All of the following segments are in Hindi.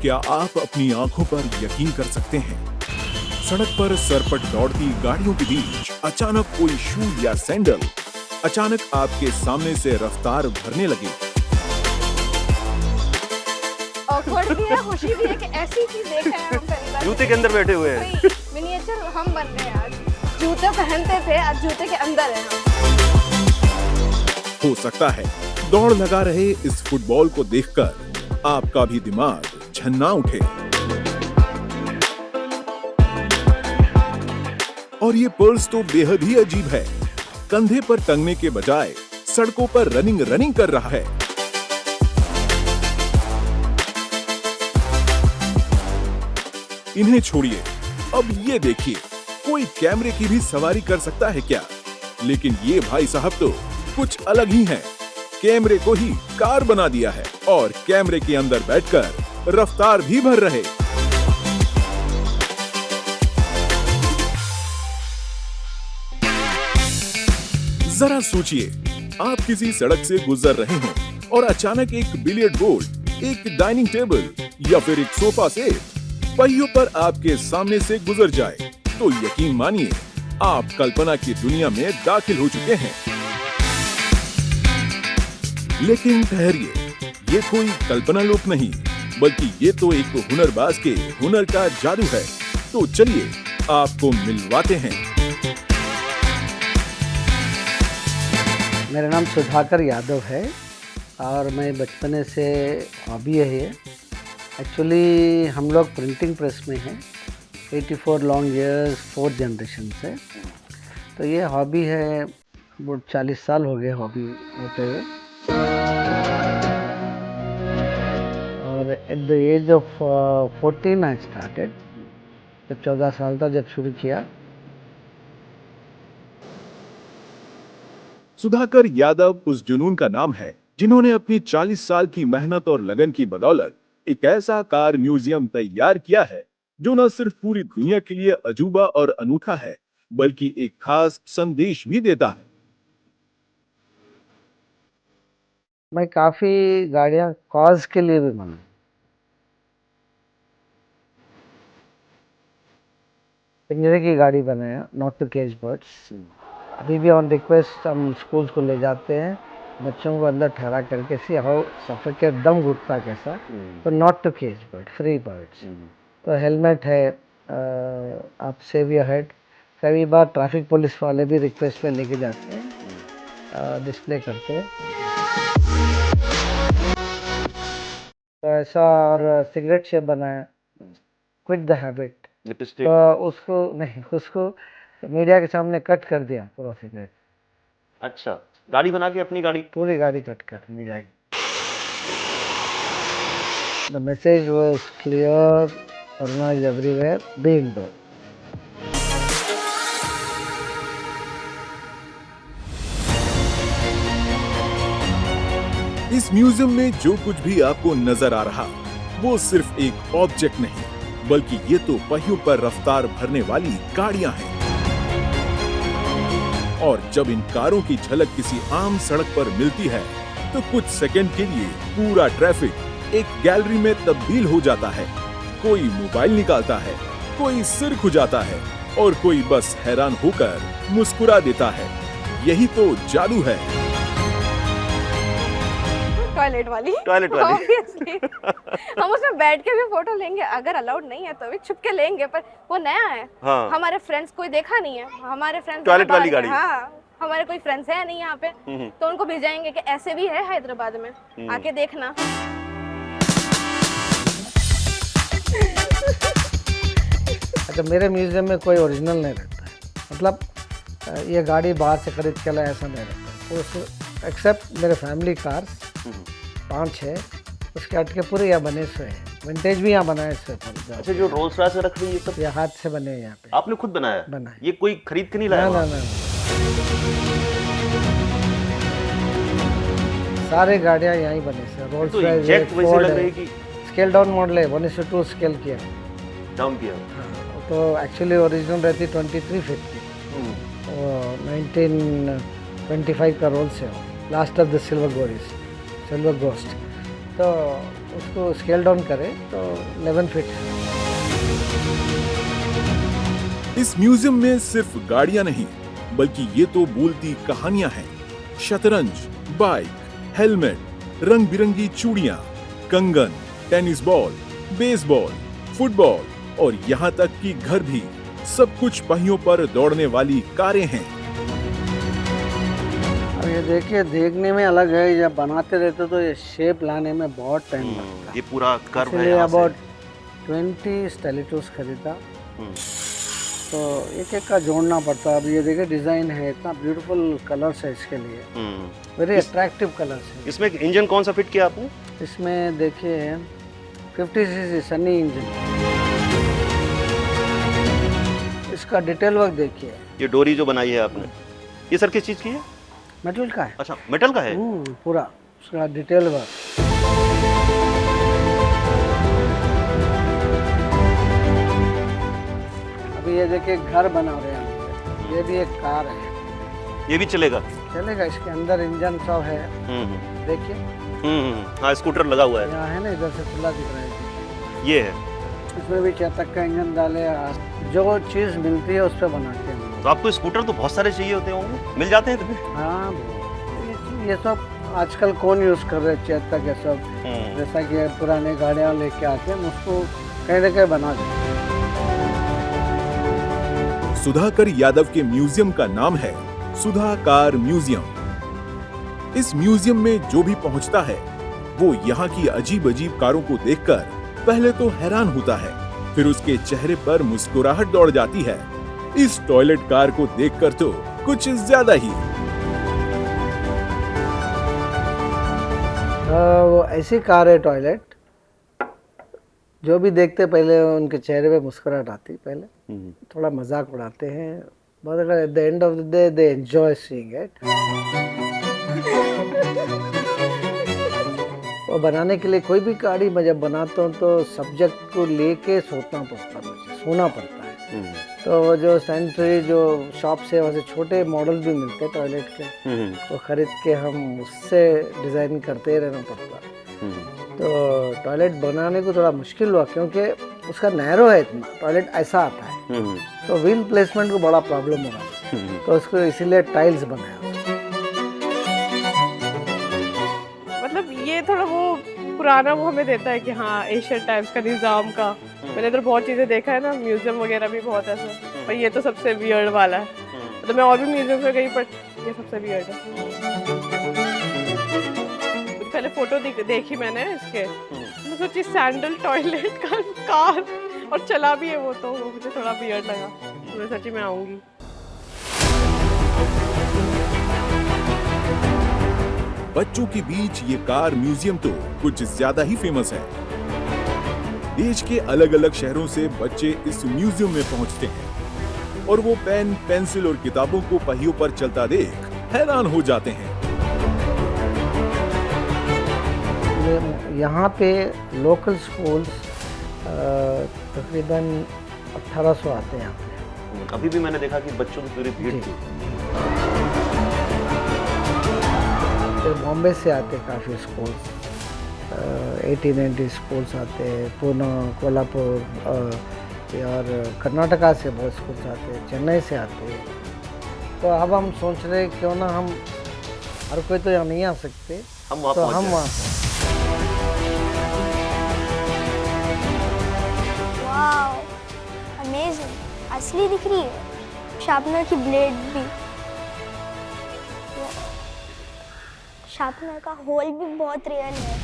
क्या आप अपनी आंखों पर यकीन कर सकते हैं? सड़क पर सरपट दौड़ती गाड़ियों के बीच अचानक कोई शू या सैंडल अचानक आपके सामने से रफ्तार भरने लगे। ऑकवर्ड भी है, खुशी भी है कि ऐसी चीज देखा है हम पहली बार। जूते के अंदर बैठे हुए हैं। मिनिएचर हम बन गए आज। जूते पहनते थे, आज जूते के अंदर है हम। हो सकता है दौड़ लगा रहे इस फुटबॉल को देखकर आपका भी दिमाग झन्ना उठे। और ये पर्स तो बेहद ही अजीब है। कंधे पर टंगने के बजाय सड़कों पर रनिंग कर रहा है। इन्हें छोड़िए, अब ये देखिए, कोई कैमरे की भी सवारी कर सकता है क्या? लेकिन ये भाई साहब तो कुछ अलग ही हैं। कैमरे को ही कार बना दिया है और कैमरे के अंदर बैठकर रफ्तार भी भर रहे। जरा सोचिए, आप किसी सड़क से गुजर रहे हो और अचानक एक बिलियर्ड बोर्ड, एक डाइनिंग टेबल या फिर एक सोफा सेट पहियों पर आपके सामने से गुजर जाए, तो यकीन मानिए आप कल्पना की दुनिया में दाखिल हो चुके हैं। लेकिन ठहरिए, ये कोई कल्पना लोक नहीं, बल्कि ये तो एक हुनरबाज के हुनर का जादू है। तो चलिए आपको मिलवाते हैं। मेरा नाम सुधाकर यादव है और मैं बचपने से हॉबी है ये। एक्चुअली हम लोग प्रिंटिंग प्रेस में हैं, 84 लॉन्ग इयर्स, 4th जनरेशन से। तो ये हॉबी है, वो 40 साल हो गए हॉबी होते हुए। और at the age of 14 I started, जब 14 साल था जब शुरू किया। सुधाकर यादव उस जुनून का नाम है जिन्होंने अपनी 40 साल की मेहनत और लगन की बदौलत एक ऐसा कार म्यूजियम तैयार किया है जो न सिर्फ पूरी दुनिया के लिए अजूबा और अनूठा है, बल्कि एक खास संदेश भी देता है। मैं काफ़ी गाड़ियाँ कॉज के लिए भी बनाई। पिंजरे की गाड़ी बनाया, नॉट टू केज बर्ड्स। अभी भी ऑन रिक्वेस्ट हम स्कूल्स को ले जाते हैं, बच्चों को अंदर ठहरा करके सी हाउ सफर के दम घुटता कैसा। तो not to cage bird, free birds. तो हेलमेट है, आप सेव योर हेड। कई बार ट्रैफिक पुलिस वाले भी रिक्वेस्ट पे लेके जाते हैं, डिस्प्ले करते हैं। तो ऐसा, और सिगरेट शेप बनाया, क्विट द हैबिट। तो उसको नहीं, उसको मीडिया के सामने कट कर दिया पूरा सिगरेट। अच्छा, गाड़ी बना के अपनी गाड़ी, पूरी गाड़ी कट कर मीडिया की। The message was clear, corona is everywhere, be indoor. इस म्यूजियम में जो कुछ भी आपको नजर आ रहा, वो सिर्फ एक ऑब्जेक्ट नहीं, बल्कि ये तो पहियों पर रफ्तार भरने वाली गाड़ियां हैं। और जब इन कारों की झलक किसी आम सड़क पर मिलती है, तो कुछ सेकंड के लिए पूरा ट्रैफिक एक गैलरी में तब्दील हो जाता है। कोई मोबाइल निकालता है, कोई सिर खुजाता है और कोई बस हैरान होकर मुस्कुरा देता है। यही तो जादू है। टॉयलेट वाली ऑब्वियसली हम उसमें बैठ के भी फोटो लेंगे, अगर अलाउड नहीं है तो भी छुप के लेंगे, पर वो नया है। हाँ। हमारे फ्रेंड्स कोई देखा नहीं है, हमारे फ्रेंड्स टॉयलेट वाली गाड़ी। हाँ, हमारे कोई फ्रेंड्स है नहीं यहाँ पे, तो उनको भेजाएंगे कि ऐसे भी है हैदराबाद में, आके देखना। अच्छा, मेरे म्यूजियम में कोई ओरिजिनल नहीं रहता है, मतलब ये गाड़ी बाहर से खरीद के लाया ऐसा नहीं रहता है। एक्सेप्ट मेरे फैमिली कार्स 5-6, उसके हट के पूरे यहाँ बने हुए हैं। विंटेज भी यहाँ बनाए हुए। अच्छा, जो रोल्स रॉयस रख रही है सब ये हाथ से बने हैं यहाँ पे। आपने खुद बनाया? बनाया। ये कोई खरीद के नहीं लाया? ना। सारे गाड़ियाँ यहीं बने से। रोल्स रॉयस वैसे लग रही है कि स्केल डाउन मॉडल है, 1:2 स्केल किया, डाउन किया। तो एक्चुअली ओरिजिनल रहती 2350, 1925 का रोल्स है, last of the silver ghost. तो उसको स्केल डाउन करें तो 11 फीट है। इस म्यूजियम में सिर्फ गाड़ियां नहीं, बल्कि ये तो बोलती कहानियां हैं। शतरंज, बाइक, हेलमेट, रंग बिरंगी चूड़ियां, कंगन, टेनिस बॉल, बेसबॉल, फुटबॉल और यहाँ तक कि घर भी, सब कुछ पहियों पर दौड़ने वाली कारें हैं। अब ये देखिए, देखने में अलग है, जब बनाते रहते तो ये शेप लाने में बहुत टाइम लगता है। ये पूरा कर्व है इसलिए यहाँ से। अबाउट 20 स्टेलेटोस खरीदा, तो एक एक का जोड़ना पड़ता है। अब ये देखिए डिजाइन है, इतना ब्यूटीफुल कलर्स है इसके लिए, वेरी अट्रैक्टिव कलर्स है। इसमें इंजन कौन सा फिट किया आपने? इसमें देखिए 50 सीसी सनी इंजन। इसका डिटेल वर्क देखिए, ये डोरी जो बनाई है आपने, ये सर किस चीज की है? मेटल का है। अच्छा, मेटल का है। पूरा उसका डिटेल वर्क। अभी ये देखिए घर बना रहे हैं, ये भी एक कार है, ये भी चलेगा? चलेगा। इसके अंदर इंजन सब है, देखिए। हाँ, स्कूटर लगा हुआ है। यहाँ है ना, इधर से खुला दिख रहा है, ये है। इसमें भी चेतक का इंजन डाले, जो चीज़ मिलती है उस पर बनाते हैं। तो आपको स्कूटर तो बहुत सारे चाहिए होते होंगे, मिल जाते हैं तुम्हें? हाँ, ये सब आजकल कौन यूज़ कर रहे हैं, चेतक ये सब। जैसा कि पुराने गाड़ियाँ लेके आते हैं, उसको कहीं ना कहीं बना देते हैं। सुधाकर यादव के म्यूजियम का नाम है सुधा कार म्यूजियम। इस म्यूजियम में जो भी पहुंचता है, वो यहाँ की अजीब अजीब कारों को देखकर पहले तो हैरान होता है, फिर उसके चेहरे पर मुस्कुराहट दौड़ जाती है। इस टॉयलेट कार को देखकर तो कुछ ज्यादा ही। वो ऐसी कार है टॉयलेट, जो भी देखते पहले उनके चेहरे पे मुस्कुराहट आती, पहले थोड़ा मजाक उड़ाते हैं, but at the end of the day they enjoy seeing it। वो बनाने के लिए कोई भी गाड़ी मैं जब बनाता हूँ तो सब्जेक्ट को लेके सोना पड़ता है। तो वो जो सैनिटरी जो शॉप से वैसे छोटे मॉडल भी मिलते हैं टॉयलेट के, वो खरीद के हम उससे डिज़ाइन करते रहना पड़ता है। तो टॉयलेट बनाने को थोड़ा मुश्किल हुआ, क्योंकि उसका नैरो है इतना, टॉयलेट ऐसा आता है, तो व्हील प्लेसमेंट को बड़ा प्रॉब्लम हो रहा है, तो उसको इसीलिए टाइल्स बनाया। मतलब ये थोड़ा वो पुराना वो हमें देता है कि हाँ एशियन टाइम्स का, निज़ाम का। मैंने इधर बहुत चीज़ें देखा है ना, म्यूजियम वगैरह भी बहुत ऐसा, पर ये तो सबसे वियर्ड वाला है। मतलब मैं और भी म्यूजियम में गई, बट ये सबसे वियर्ड है। पहले फोटो देखी मैंने इसके, मैं सोची सैंडल टॉयलेट का कार, और चला भी है वो, तो वो मुझे थोड़ा वियर्ड लगा, तो मैं सच्ची में आऊँगी। बच्चों के बीच ये कार म्यूजियम तो कुछ ज्यादा ही फेमस है। देश के अलग अलग शहरों से बच्चे इस म्यूजियम में पहुंचते हैं और वो पेन, पेंसिल और किताबों को पहियों पर चलता देख हैरान हो जाते हैं। यहाँ पे लोकल स्कूल्स तकरीबन 1800 आते हैं यहाँ पे। अभी भी मैंने देखा कि बच्चों की पूरी भीड़ थी। फिर बॉम्बे से आते काफ़ी स्कूल्स, 80-90 स्कूल्स आते हैं, पुणे, कोल्हापुर और कर्नाटका से बहुत स्कूल्स आते हैं, चेन्नई से आते हैं। तो अब हम सोच रहे हैं क्यों ना हम, हर कोई तो यहाँ नहीं आ सकते, हम वहाँ तो पहुँच हम जाएं। वहाँ वाओ, अमेजिंग, असली दिख रही है। शार्पनर की ब्लेड भी, शार्पनर का होल भी बहुत रियल है।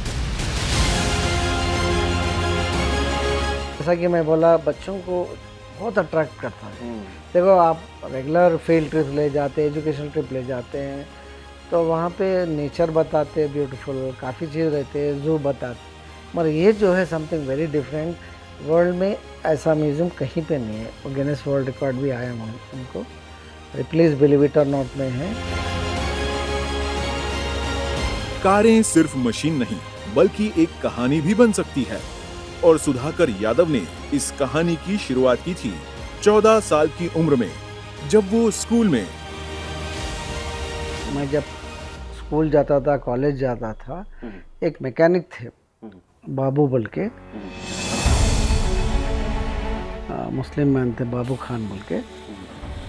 जैसा कि मैं बोला, बच्चों को बहुत अट्रैक्ट करता है। देखो, आप रेगुलर फील्ड ट्रिप ले जाते हैं, एजुकेशनल ट्रिप ले जाते हैं, तो वहाँ पे नेचर बताते हैं, ब्यूटीफुल काफ़ी चीज़ रहते हैं, जू बताते, मगर ये जो है समथिंग वेरी डिफरेंट। वर्ल्ड में ऐसा म्यूज़ियम कहीं पे नहीं है, और गिनेस वर्ल्ड रिकॉर्ड भी आया उनको, प्लीज़ बिलीव इट और नॉट में है। कारें सिर्फ मशीन नहीं, बल्कि एक कहानी भी बन सकती है, और सुधाकर यादव ने इस कहानी की शुरुआत की थी 14 साल की उम्र में, जब वो स्कूल में। मैं जब स्कूल जाता था, कॉलेज जाता था, एक मैकेनिक थे, बाबू बोल के मुस्लिम मैन थे, बाबू खान बोल के।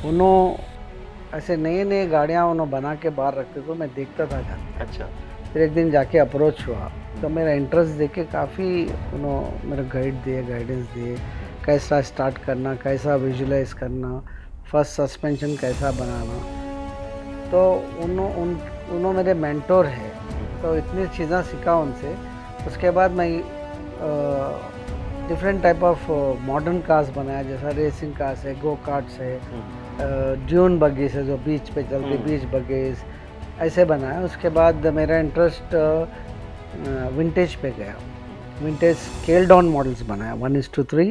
उन्होंने ऐसे नए नए गाड़ियाँ उन्होंने बना के बाहर रखते तो मैं देखता था जाके। अच्छा। फिर एक दिन जाके अप्रोच हुआ तो मेरा इंटरेस्ट देख के काफ़ी उन्होंने मेरा गाइडेंस दिए, कैसा स्टार्ट करना, कैसा विजुलाइज करना, फर्स्ट सस्पेंशन कैसा बनाना। तो उन्होंने मेरे मेंटोर है, तो इतनी चीज़ें सीखा उनसे। उसके बाद मैं different type of modern cars बनाया, जैसा रेसिंग कार्स है, गो कार्ट्स है, ड्यून बगीज है जो बीच पे चलते, बीच बगीज ऐसे बनाया। उसके बाद मेरा इंटरेस्ट विंटेज पे गया, विंटेज स्केल डाउन मॉडल्स बनाया 1:3।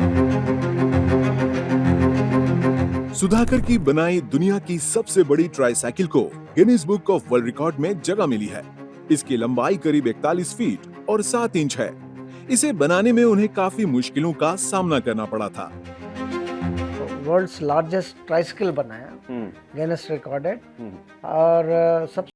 सुधाकर की बनाई दुनिया की सबसे बड़ी ट्राईसाइकिल को Guinness book of world record में जगह मिली है। इसकी लंबाई करीब 41 फीट और 7 इंच है। इसे बनाने में उन्हें काफी मुश्किलों का सामना करना पड़ा था। वर्ल्ड्स लार्जेस्ट ट्राइसाइकिल बनाया, गिनीज रिकॉर्डेड। और सब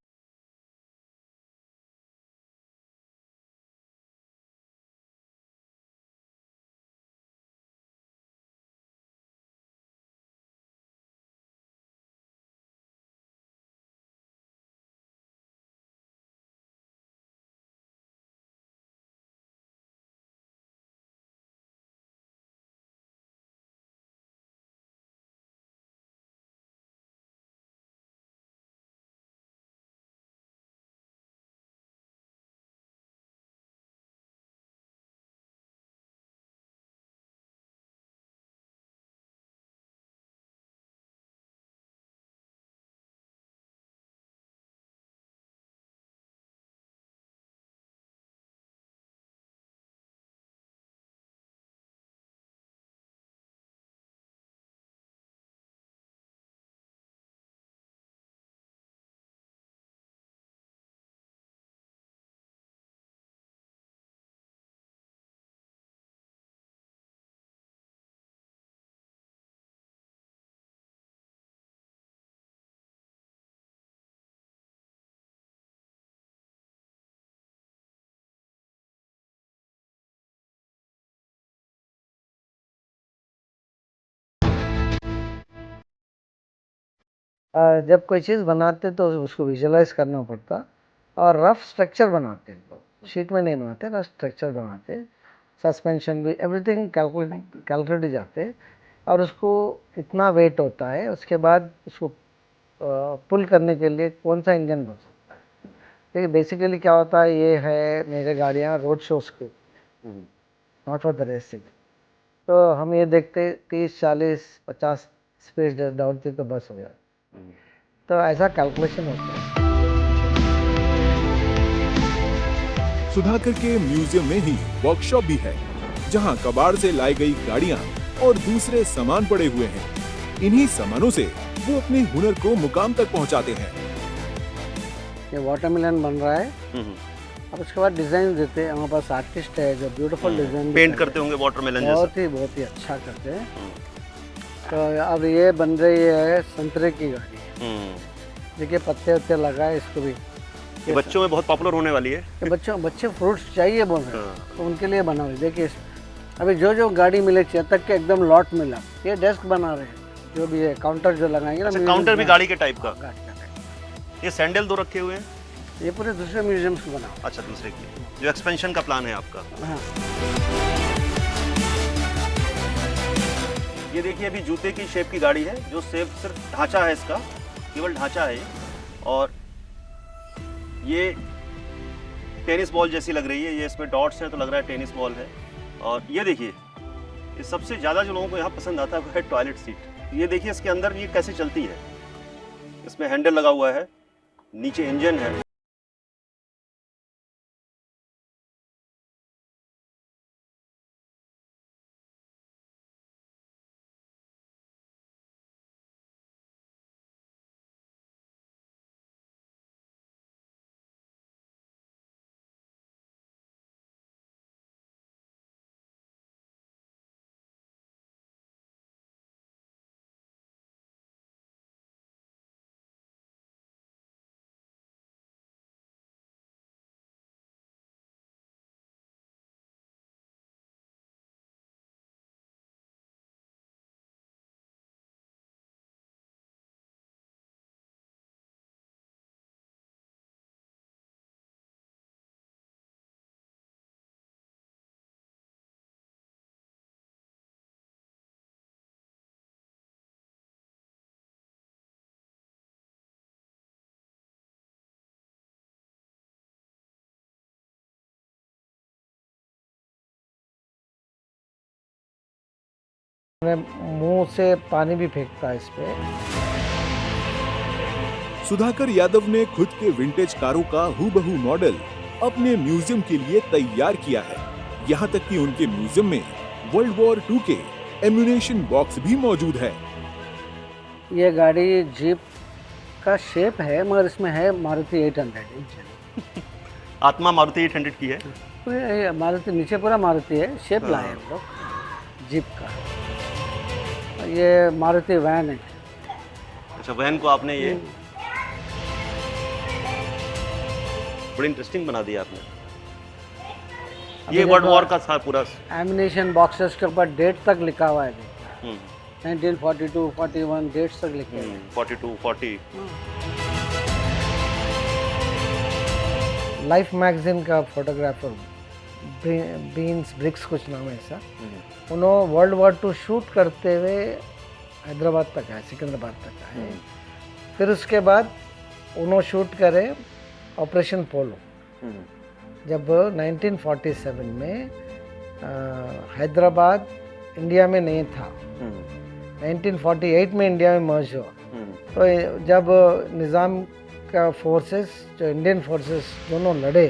जब कोई चीज़ बनाते तो उसको विजुलाइज करना पड़ता, और रफ स्ट्रक्चर बनाते, शीट में नहीं बनाते, रफ स्ट्रक्चर बनाते। सस्पेंशन भी एवरीथिंग कैलकुलेट जाते, और उसको इतना वेट होता है। उसके बाद उसको पुल करने के लिए कौन सा इंजन बन सकता है। देखिए बेसिकली क्या होता है, ये है मेरे गाड़ियाँ रोड शोज के, नॉट फॉर द रेसिंग। तो हम ये देखते 30, 40, 50 स्पीड दौड़ती तो बस हो जाए। तो ऐसा कैलकुलेशन होता है। सुधाकर के म्यूजियम में ही वर्कशॉप भी है, जहां कबाड़ से लाई गई गाड़ियां और दूसरे सामान पड़े हुए हैं। इन्हीं सामानों से वो अपने हुनर को मुकाम तक पहुंचाते हैं। ये वाटरमेलन बन रहा है, अब उसके बाद डिजाइन देते हैं। हमारे पास आर्टिस्ट है जो ब्यूटीफुल डिजाइन पेंट करते होंगे वाटरमेलन जैसा। बहुत ही अच्छा करते हैं। तो अब ये बन रही है संतरे की गाड़ी, देखिए पत्ते वत्ते लगाए इसको भी। ये बच्चों में बहुत पॉपुलर होने वाली है। ये बच्चे फ्रूट्स चाहिए बोल रहे हैं, तो उनके लिए बना रहे। देखिए अभी जो गाड़ी मिले चेतक के एकदम लॉट मिला, ये डेस्क बना रहे हैं, जो भी है काउंटर जो लगाएंगे ना। अच्छा, काउंटर भी गाड़ी के टाइप का। गाड़ी का टाइप। ये सैंडल दो रखे हुए हैं। ये पूरे दूसरे म्यूजियम्स को बना। अच्छा, दूसरे की जो एक्सपेंशन का प्लान है आपका। हाँ, ये देखिए अभी जूते की शेप की गाड़ी है, जो सिर्फ ढांचा है इसका, केवल ढांचा है ये। और ये टेनिस बॉल जैसी लग रही है, ये इसमें डॉट्स हैं तो लग रहा है टेनिस बॉल है। और ये देखिए, ये सबसे ज़्यादा जो लोगों को यहाँ पसंद आता है वो है टॉयलेट सीट। ये देखिए इसके अंदर ये कैसे चलती है। इसमें हैंडल लगा हुआ है, नीचे इंजन है। मेरे मुंह से पानी भी फेंकता है इस पे। सुधाकर यादव ने खुद के विंटेज कारों का हूबहू मॉडल अपने म्यूजियम के लिए तैयार किया है। यहाँ तक कि उनके म्यूजियम में वर्ल्ड वॉर 2 के एम्यूनेशन बॉक्स भी मौजूद है। ये गाड़ी जीप का शेप है मगर इसमें है मारुति 800 इंजन। आत्मा मारुति 800 की है। ये मारुति नीचे पूरा मारुति है, शेप लाए हम लोग जीप का। ये मारुति वैन है। अच्छा, वैन को आपने ये बड़ी इंटरेस्टिंग बना दिया आपने। ये वर्ल्ड वॉर का था पूरा। एमिनेशन बॉक्सेस के ऊपर डेट तक लिखा हुआ है। हम्म, 1942, 41 डेट्स तक लिखे हैं। 42, 40। लाइफ मैगजीन का फोटोग्राफर बीन्स ब्रिक्स कुछ नाम है ऐसा, उन्होंने वर्ल्ड वॉर 2 शूट करते हुए हैदराबाद तक आए, सिकंदराबाद तक आए। फिर उसके बाद उन्होंने शूट करे ऑपरेशन पोलो। जब 1947 में हैदराबाद इंडिया में नहीं था, 1948 में इंडिया में मर्ज हुआ। तो जब निज़ाम का फोर्सेस जो इंडियन फोर्सेस दोनों लड़े,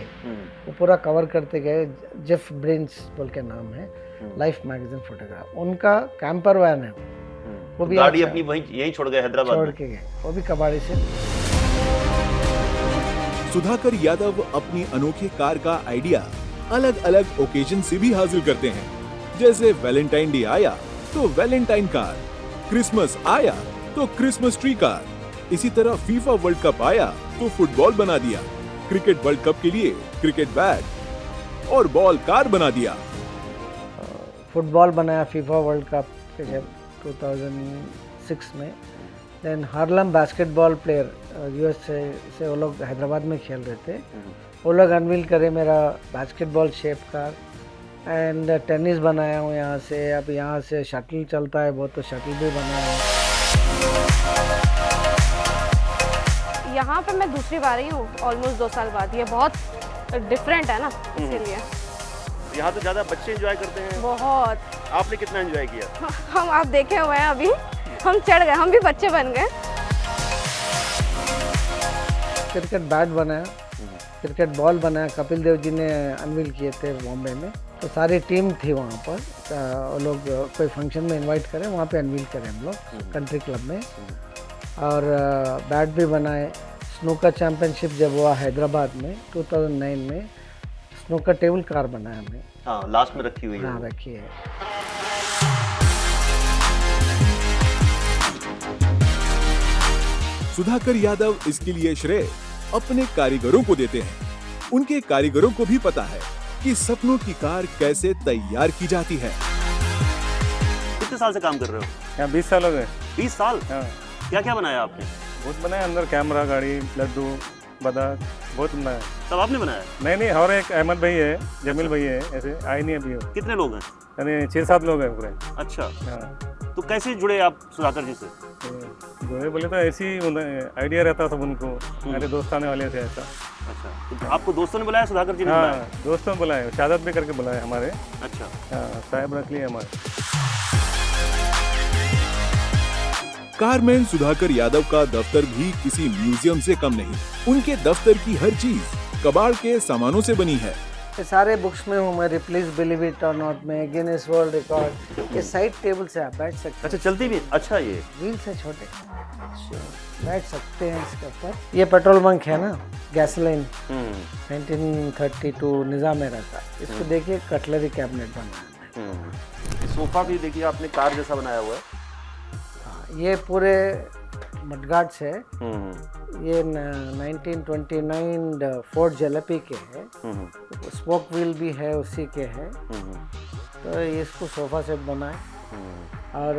वो पूरा कवर करते गए। जेफ ब्रिंस बोल के नाम है, लाइफ मैगजीन फोटोग्राफ। उनका कैंपर वैन है वो भी गाड़ी अपनी वहीं यहीं छोड़ गए हैदराबाद छोड़ में। के गए, वो भी कबाड़ी से। सुधाकर यादव अपनी अनोखे कार का आइडिया अलग अलग ओकेजन से भी हासिल करते हैं। जैसे वैलेंटाइन डे आया तो वैलेंटाइन कार, क्रिसमस आया तो क्रिसमस ट्री कार। इसी तरह फीफा वर्ल्ड कप आया तो फुटबॉल बना दिया, क्रिकेट वर्ल्ड कप के लिए क्रिकेट बैट और बॉल कार बना दिया। फुटबॉल बनाया फीफा वर्ल्ड कप के जब 2006 में। देन हार्लम बास्केटबॉल प्लेयर यूएस से वो लोग हैदराबाद में खेल रहे थे, वो लोग अनवील करे मेरा basketball shape car. And tennis बनाया हूँ यहाँ से। अब यहाँ से शटल चलता है बहुत, तो शटल भी बनाया हूँ। यहाँ पे मैं दूसरी बार ही हूँ, ऑलमोस्ट 2 साल बाद। ये बहुत डिफरेंट है ना, इसीलिए यहाँ तो ज्यादा बच्चे एंजॉय करते हैं। बहुत। आपने कितना एंजॉय किया? हम आप देखे हुए हैं, अभी हम चढ़ गए, हम भी बच्चे बन गए। क्रिकेट बैट बनाया, क्रिकेट बॉल बनाया, कपिल देव जी ने अनवील किए थे बॉम्बे में। तो सारी टीम थी वहाँ पर, वो लोग कोई फंक्शन में इनवाइट करें, वहाँ पे अनवील करें हम लोग कंट्री क्लब में। और बैट भी बनाए। स्नूकर चैम्पियनशिप जब हुआ हैदराबाद में 2009 में, स्नूकर टेबल कार बनाया हमने। हाँ, लास्ट में रखी हुई है। हाँ, रखी है। सुधाकर यादव इसके लिए श्रेय अपने कारीगरों को देते हैं। उनके कारीगरों को भी पता है कि सपनों की कार कैसे तैयार की जाती है। कितने साल से काम कर रहे हो? यहाँ 20 साल हो गए। 20 साल? हाँ, क्या क्या बनाया आपने? बहुत बनाया। अंदर कैमरा, गाड़ी, लड्डू, बादाम, बहुत बनाया। सब आपने बनाया? नहीं, और एक अहमद भाई है, जमील भाई है, ऐसे आए नहीं अभी। कितने लोग हैं? यानी 6-7 लोग हैं पूरे। अच्छा, हाँ, तो कैसे जुड़े आप सुधाकर जी से? तो जो है बोले तो ऐसी आइडिया रहता सब उनको, मेरे दोस्त आने वाले थे ऐसा। अच्छा, तो आपको दोस्तों ने बुलाया, सुधाकर जी ने बुलाया? हाँ, दोस्तों ने बुलाए, शादत भी करके बुलाए हमारे। अच्छा, हाँ, साहब रख लिए हमारे। कारमैन सुधाकर यादव का दफ्तर भी किसी म्यूजियम से कम नहीं। उनके दफ्तर की हर चीज कबाड़ के सामानों से बनी है। ये सारे बुक्स में हूँ मैं, प्लीज बिलीव इट और नॉट में, गिनीज वर्ल्ड रिकॉर्ड। ये साइड टेबल से आप बैठ सकते अच्छा चलती भी? अच्छा, ये व्हील से छोटे बैठ सकते हैं इसके ऊपर। ये पेट्रोल बंक है ना, गैसोलीन 1932 निज़ाम एरा का। इसको देखिए, कटलरी कैबिनेट बनाया है। सोफा भी देखिए आपने कार जैसा बनाया हुआ है। ये पूरे मडगार्ड से, ये 1929 फोर्ड जलेपी के है। स्पोक व्हील भी है उसी के है। तो इसको सोफा सेट बनाए। और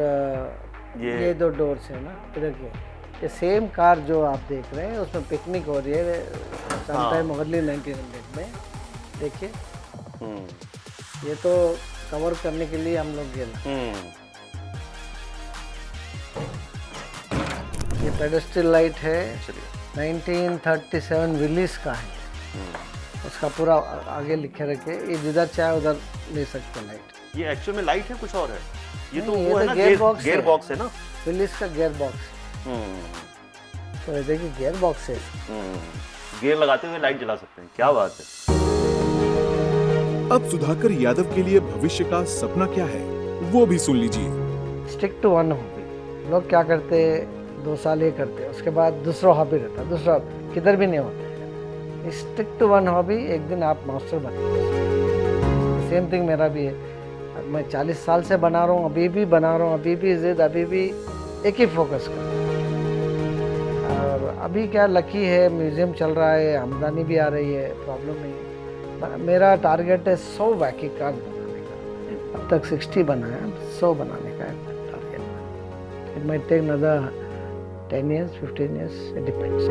ये 2 डोर्स है ना इधर के। ये सेम कार जो आप देख रहे हैं उसमें पिकनिक हो रही है समटाइम अर्ली 1900 में। देखिए, ये तो कवर करने के लिए हम लोग गए। ये पेडेस्ट्रियल लाइट है, 1937 विलीस का है। उसका पूरा आगे लिखे रखे। ये जिधर चाहे उधर ले सकते लाइट। ये एक्चुअल में लाइट है कुछ और है? ये तो नहीं, ये वो है तो ना, gear box गेयर है। बॉक्स है ना। फिलिप्स का गियर बॉक्स, तो ये देखिए गियर बॉक्स है। गियर लगाते हुए लाइट जला सकते हैं, क्या बात है। अब सुधाकर यादव के लिए भविष्य का सपना क्या है, वो भी सुन लीजिए। Stick to one hobby. लोग क्या करते, 2 साल ये करते, उसके बाद दूसरा हॉबी रहता, दूसरा किधर भी नहीं होता। स्टिक टू वन हॉबी, एक दिन आप मास्टर बनेंगे। सेम थिंग मेरा भी है। अब मैं 40 साल से बना रहा हूँ, अभी भी बना रहा हूँ, अभी भी जिद, अभी भी एक ही फोकस कर रहा हूँ। और अभी क्या लकी है, म्यूजियम चल रहा है, आमदनी भी आ रही है, प्रॉब्लम नहीं है। पर मेरा टारगेट है 100 वैकी कार बनाने का। अब तक 60 बनाया, 100 बनाने का है target. It might take another 10 years, 15 years, it depends.